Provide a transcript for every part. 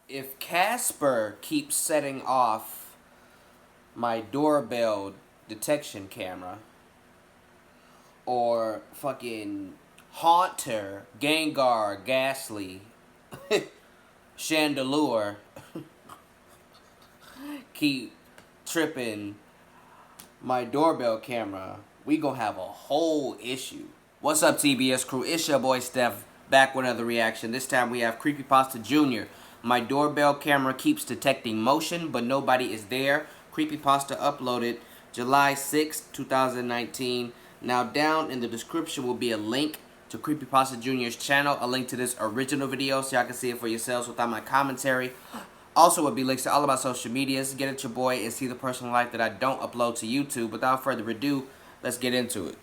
If Casper keeps setting off my doorbell detection camera, or fucking Haunter, Gengar, Ghastly, Chandelure keep tripping my doorbell camera, we gonna have a whole issue. What's up, TBS crew? It's your boy Steph, back with another reaction. This time we have Creepypasta Jr. My doorbell camera keeps detecting motion, but nobody is there. Creepypasta uploaded July 6, 2019. Now down in the description will be a link to Creepypasta Jr.'s channel, a link to this original video so y'all can see it for yourselves without my commentary. Also, will be links to all of my social medias. Get at your boy and see the personal life that I don't upload to YouTube. Without further ado, let's get into it.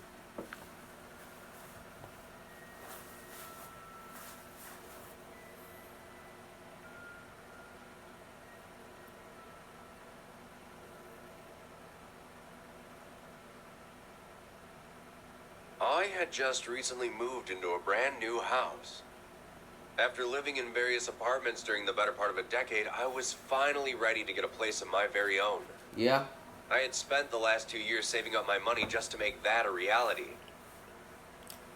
I had just recently moved into a brand new house. After living in various apartments during the better part of a decade, I was finally ready to get a place of my very own. Yeah? I had spent the last 2 years saving up my money just to make that a reality.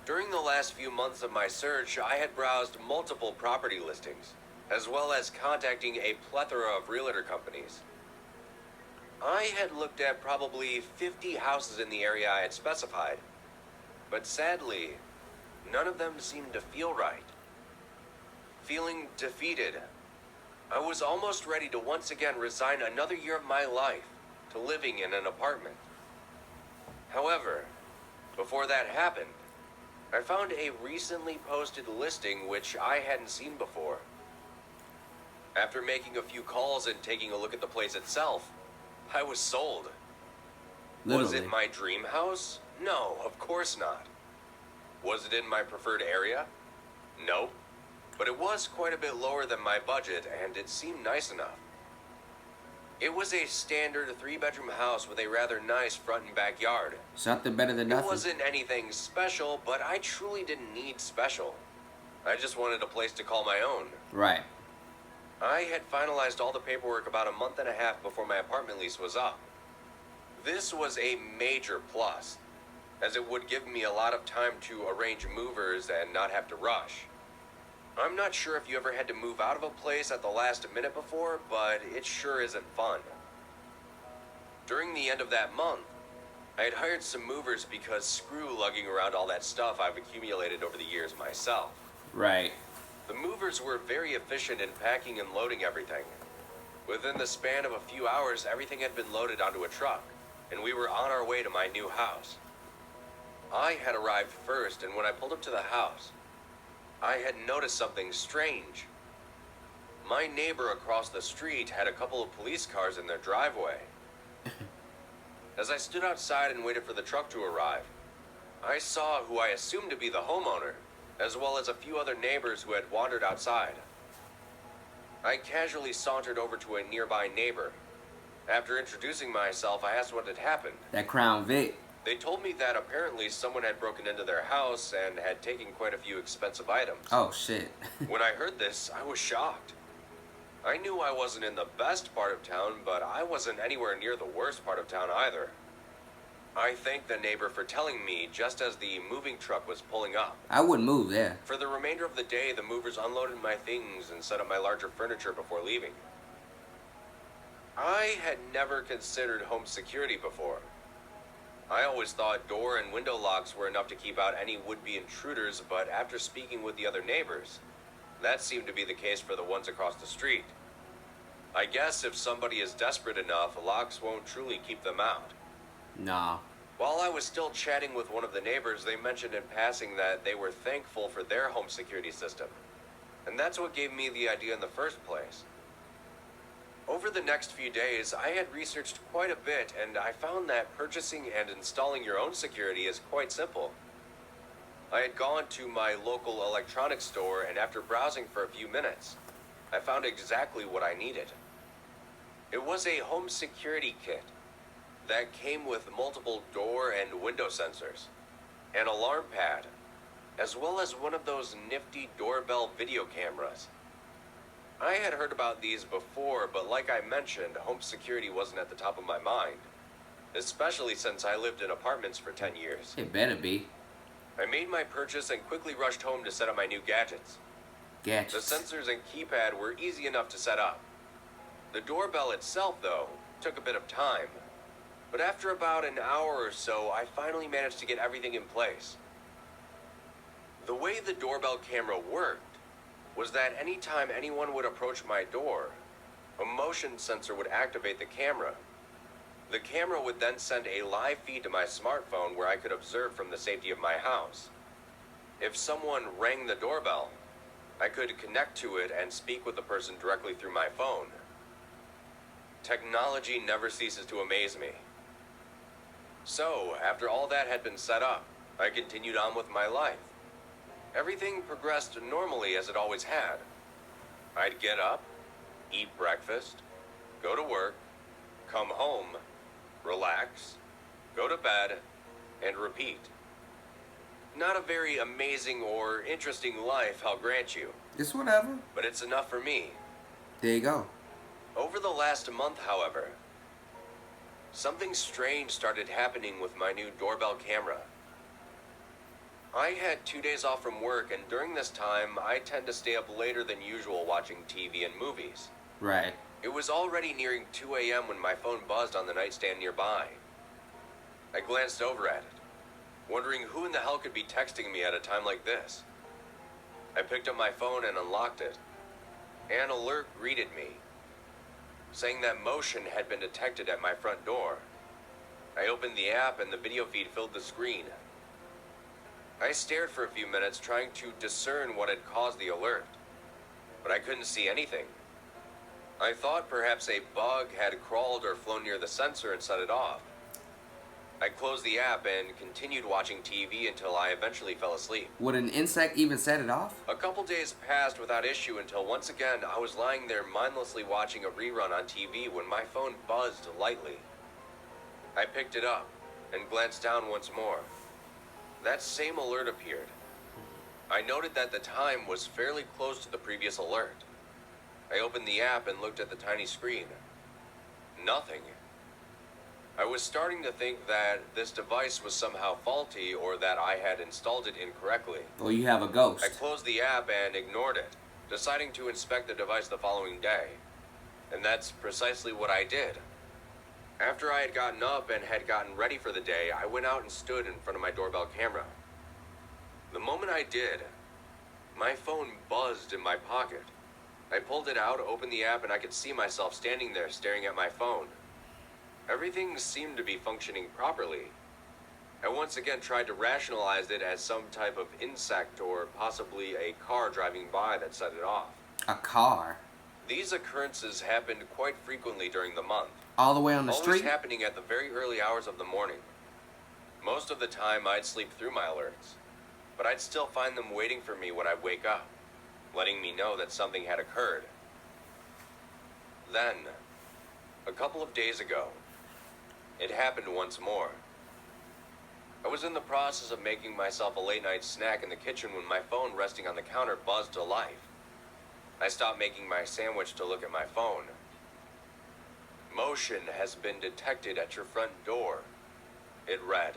During the last few months of my search, I had browsed multiple property listings, as well as contacting a plethora of realtor companies. I had looked at probably 50 houses in the area I had specified, but sadly, none of them seemed to feel right. Feeling defeated, I was almost ready to once again resign another year of my life to living in an apartment. However, before that happened, I found a recently posted listing which I hadn't seen before. After making a few calls and taking a look at the place itself, I was sold. Literally. Was it my dream house? No, of course not. Was it in my preferred area? No. But it was quite a bit lower than my budget, and it seemed nice enough. It was a standard 3-bedroom house with a rather nice front and backyard. Something better than nothing. It wasn't anything special, but I truly didn't need special. I just wanted a place to call my own. Right. I had finalized all the paperwork about a month and a half before my apartment lease was up. This was a major plus, as it would give me a lot of time to arrange movers and not have to rush. I'm not sure if you ever had to move out of a place at the last minute before, but it sure isn't fun. During the end of that month, I had hired some movers because screw lugging around all that stuff I've accumulated over the years myself. Right. The movers were very efficient in packing and loading everything. Within the span of a few hours, everything had been loaded onto a truck, and we were on our way to my new house. I had arrived first, and when I pulled up to the house, I had noticed something strange. My neighbor across the street had a couple of police cars in their driveway. As I stood outside and waited for the truck to arrive, I saw who I assumed to be the homeowner, as well as a few other neighbors who had wandered outside. I casually sauntered over to a nearby neighbor. After introducing myself, I asked what had happened. That Crown Vic. They told me that apparently someone had broken into their house and had taken quite a few expensive items. Oh, shit. When I heard this, I was shocked. I knew I wasn't in the best part of town, but I wasn't anywhere near the worst part of town either. I thanked the neighbor for telling me just as the moving truck was pulling up. I wouldn't move there. For the remainder of the day, the movers unloaded my things and set up my larger furniture before leaving. I had never considered home security before. I always thought door and window locks were enough to keep out any would-be intruders, but after speaking with the other neighbors, that seemed to be the case for the ones across the street. I guess if somebody is desperate enough, locks won't truly keep them out. Nah. While I was still chatting with one of the neighbors, they mentioned in passing that they were thankful for their home security system. And that's what gave me the idea in the first place. Over the next few days, I had researched quite a bit, and I found that purchasing and installing your own security is quite simple. I had gone to my local electronics store, and after browsing for a few minutes, I found exactly what I needed. It was a home security kit that came with multiple door and window sensors, an alarm pad, as well as one of those nifty doorbell video cameras. I had heard about these before, but like I mentioned, home security wasn't at the top of my mind, especially since I lived in apartments for 10 years. It better be. I made my purchase and quickly rushed home to set up my new gadgets. The Gadgets. sensors and keypad were easy enough to set up. The doorbell itself, though, took a bit of time. But after about an hour or so, I finally managed to get everything in place. The way the doorbell camera worked was that anytime anyone would approach my door, a motion sensor would activate the camera. The camera would then send a live feed to my smartphone where I could observe from the safety of my house. If someone rang the doorbell, I could connect to it and speak with the person directly through my phone. Technology never ceases to amaze me. So, after all that had been set up, I continued on with my life. Everything progressed normally as it always had. I'd get up, eat breakfast, go to work, come home, relax, go to bed, and repeat. Not a very amazing or interesting life, I'll grant you, It's whatever. but it's enough for me. There you go. Over the last month, however, something strange started happening with my new doorbell camera. I had 2 days off from work, and during this time, I tend to stay up later than usual watching TV and movies. Right. It was already nearing 2 a.m. when my phone buzzed on the nightstand nearby. I glanced over at it, wondering who in the hell could be texting me at a time like this. I picked up my phone and unlocked it. An alert greeted me, saying that motion had been detected at my front door. I opened the app and the video feed filled the screen. I stared for a few minutes trying to discern what had caused the alert, but I couldn't see anything. I thought perhaps a bug had crawled or flown near the sensor and set it off. I closed the app and continued watching TV until I eventually fell asleep. Would an insect even set it off? A couple days passed without issue until once again I was lying there mindlessly watching a rerun on TV when my phone buzzed lightly. I picked it up and glanced down once more. That same alert appeared. I noted that the time was fairly close to the previous alert. I opened the app and looked at the tiny screen. Nothing. I was starting to think that this device was somehow faulty or that I had installed it incorrectly. Or you have a ghost. I closed the app and ignored it, deciding to inspect the device the following day. And that's precisely what I did. After I had gotten up and had gotten ready for the day, I went out and stood in front of my doorbell camera. The moment I did, my phone buzzed in my pocket. I pulled it out, opened the app, and I could see myself standing there staring at my phone. Everything seemed to be functioning properly. I once again tried to rationalize it as some type of insect or possibly a car driving by that set it off. A car. These occurrences happened quite frequently during the month. All the way on the Always street? happening at the very early hours of the morning. Most of the time I'd sleep through my alerts, but I'd still find them waiting for me when I wake up, letting me know that something had occurred. Then, a couple of days ago, it happened once more. I was in the process of making myself a late-night snack in the kitchen when my phone resting on the counter buzzed to life. I stopped making my sandwich to look at my phone. Motion has been detected at your front door, it read.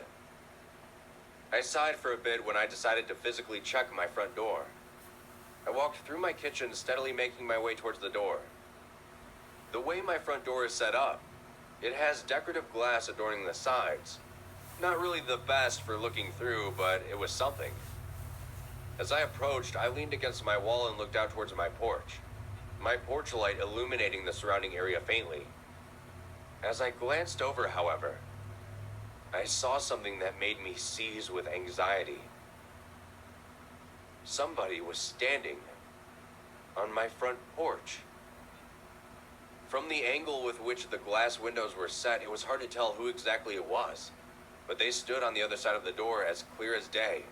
I sighed for a bit when I decided to physically check my front door. I walked through my kitchen, steadily making my way towards the door. The way my front door is set up, it has decorative glass adorning the sides. Not really the best for looking through, but it was something. As I approached, I leaned against my wall and looked out towards my porch, my porch light illuminating the surrounding area faintly. As I glanced over, however, I saw something that made me seize with anxiety. Somebody was standing on my front porch. From the angle with which the glass windows were set, it was hard to tell who exactly it was, but they stood on the other side of the door as clear as day.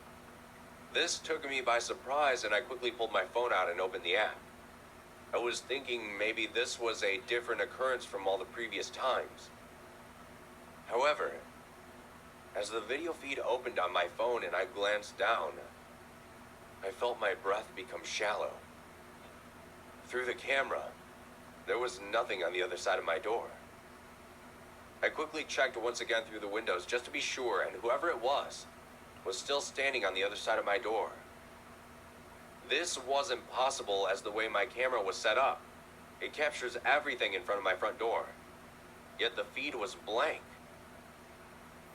This took me by surprise, and I quickly pulled my phone out and opened the app. I was thinking maybe this was a different occurrence from all the previous times. However, as the video feed opened on my phone and I glanced down, I felt my breath become shallow. Through the camera, there was nothing on the other side of my door. I quickly checked once again through the windows just to be sure, and whoever it was still standing on the other side of my door. This wasn't possible as the way my camera was set up. It captures everything in front of my front door. Yet the feed was blank.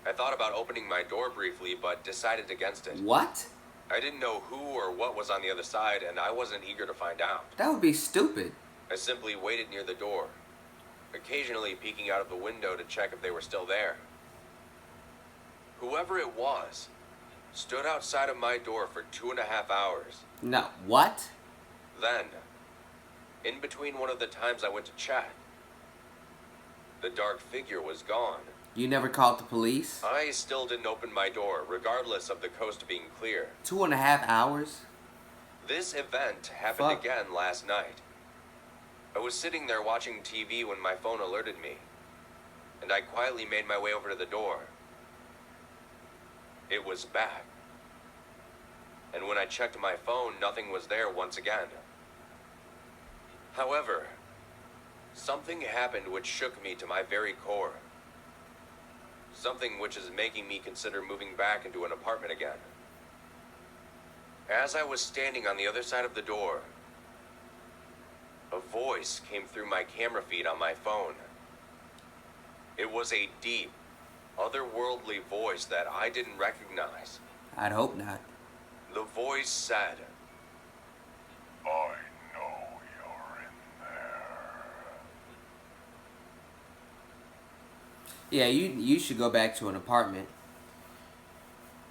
I thought about opening my door briefly, but decided against it. What? I didn't know who or what was on the other side, and I wasn't eager to find out. That would be stupid. I simply waited near the door, occasionally peeking out of the window to check if they were still there. Whoever it was stood outside of my door for 2.5 hours. No, what? Then, in between one of the times I went to check, the dark figure was gone. You never called the police? I still didn't open my door, regardless of the coast being clear. 2.5 hours? This event happened again last night. I was sitting there watching TV when my phone alerted me, and I quietly made my way over to the door. It was back. And when I checked my phone, nothing was there once again. However, something happened which shook me to my very core. Something which is making me consider moving back into an apartment again. As I was standing on the other side of the door, a voice came through my camera feed on my phone. It was a deep, otherworldly voice that I didn't recognize. I'd hope not. The voice said, I know you're in there. Yeah, you should go back to an apartment.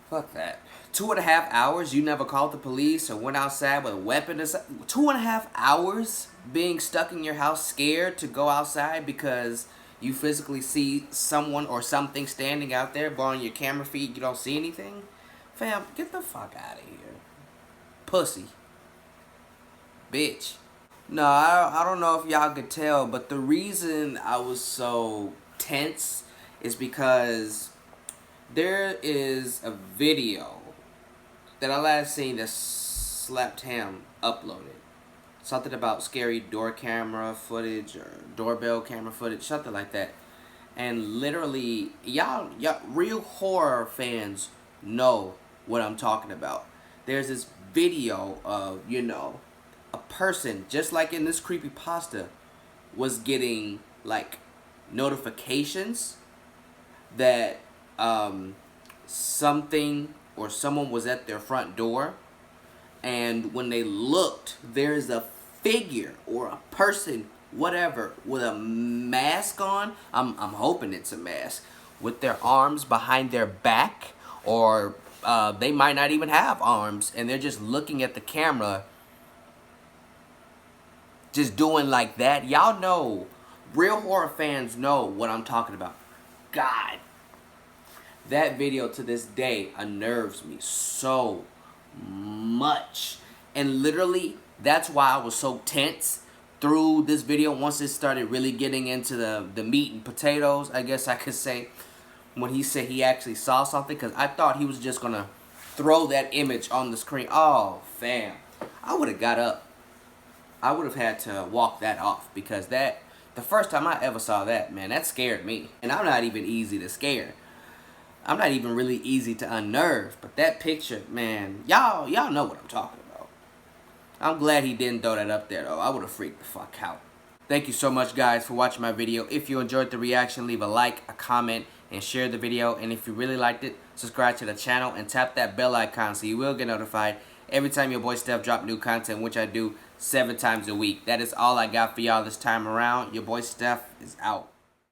Fuck that. 2.5 hours, you never called the police or went outside with a weapon or something? 2.5 hours being stuck in your house scared to go outside because you physically see someone or something standing out there, but on your camera feed you don't see anything? Fam, get the fuck out of here. Pussy. Bitch. No, I don't know if y'all could tell, but the reason I was so tense is because there is a video that I last seen that Slapped Ham uploaded. Something about scary door camera footage or doorbell camera footage, something like that. And literally, y'all real horror fans know what I'm talking about. There's this video of, a person, just like in this creepypasta, was getting, like, notifications that something or someone was at their front door, and when they looked, there's a figure or a person, whatever, with a mask on. I'm hoping it's a mask, with their arms behind their back, or they might not even have arms, and they're just looking at the camera, just doing like that. Y'all know, real horror fans know what I'm talking about. God, that video to this day unnerves me so much. And literally, that's why I was so tense through this video once it started really getting into the meat and potatoes, I guess I could say. When he said he actually saw something, because I thought he was just going to throw that image on the screen. Oh, fam. I would have got up. I would have had to walk that off, because the first time I ever saw that, man, that scared me. And I'm not even easy to scare. I'm not even really easy to unnerve. But that picture, man, y'all know what I'm talking about. I'm glad he didn't throw that up there, though. I would have freaked the fuck out. Thank you so much, guys, for watching my video. If you enjoyed the reaction, leave a like, a comment, and share the video. And if you really liked it, subscribe to the channel and tap that bell icon so you will get notified every time your boy Steph drop new content, which I do 7 times a week. That is all I got for y'all this time around. Your boy Steph is out.